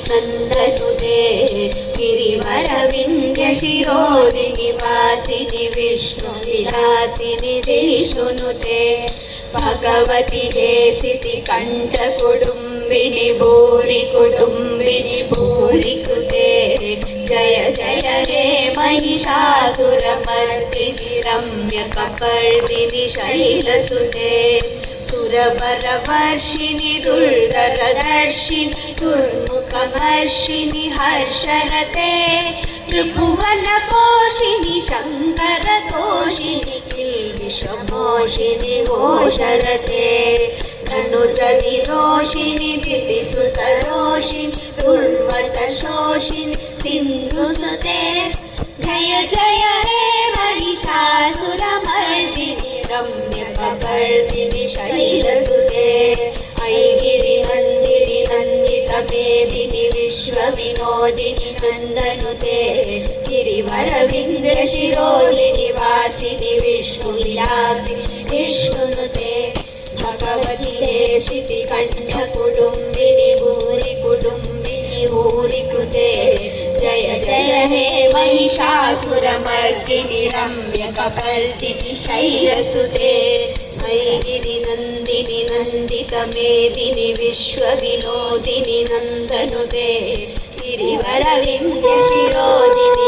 नन्दनुते गिरिवरविन्द्यशिरोदिनिवासिनि विष्णुविलासिनि जिष्णुनुते भगवति हेसिति कण्ठकुटुम्बिनि भूरि कुटुम्बिनि भूरि कृते जय जय हे महिषासुरमर्दिनि रम्यकपर्दिनि शैलसुते सुरवरवर्षिणि दुर्धरदर्शिनि दुर्मुखमर्षिणि हर्षरते त्रिभुवनपोषिणि शङ्करतोषिणि किल्बिषमोषिणि घोषरते धनुजनिरोषिणि दितिसुतरोषिणि दुर्मतशोषिणि सिन्धुसुते जय जय हे महिषासुरमर्दिनि रम्यकपर्दिनि शैलसुते ऐगिरिनन्दिनि नन्दितमेदिनि विश्वविनोदिनि नन्दनुते गिरिवरविन्द्यशिरोदिनि वासिनि विष्णुविलासिनि विष्णुनुते भगवति हेसिति कण्ठकुटुम्बिनि भूरि कुटुम्बिनि भूरि कृते जय जय हे महिषासुरमर्दिनि रम्यकपर्दिनि शैलसुते ऐगिरिनन्दिनि नन्दितमेदिनि विश्वविनोदिनि नन्दनुते गिरिवरविन्द्यशिरोदिनि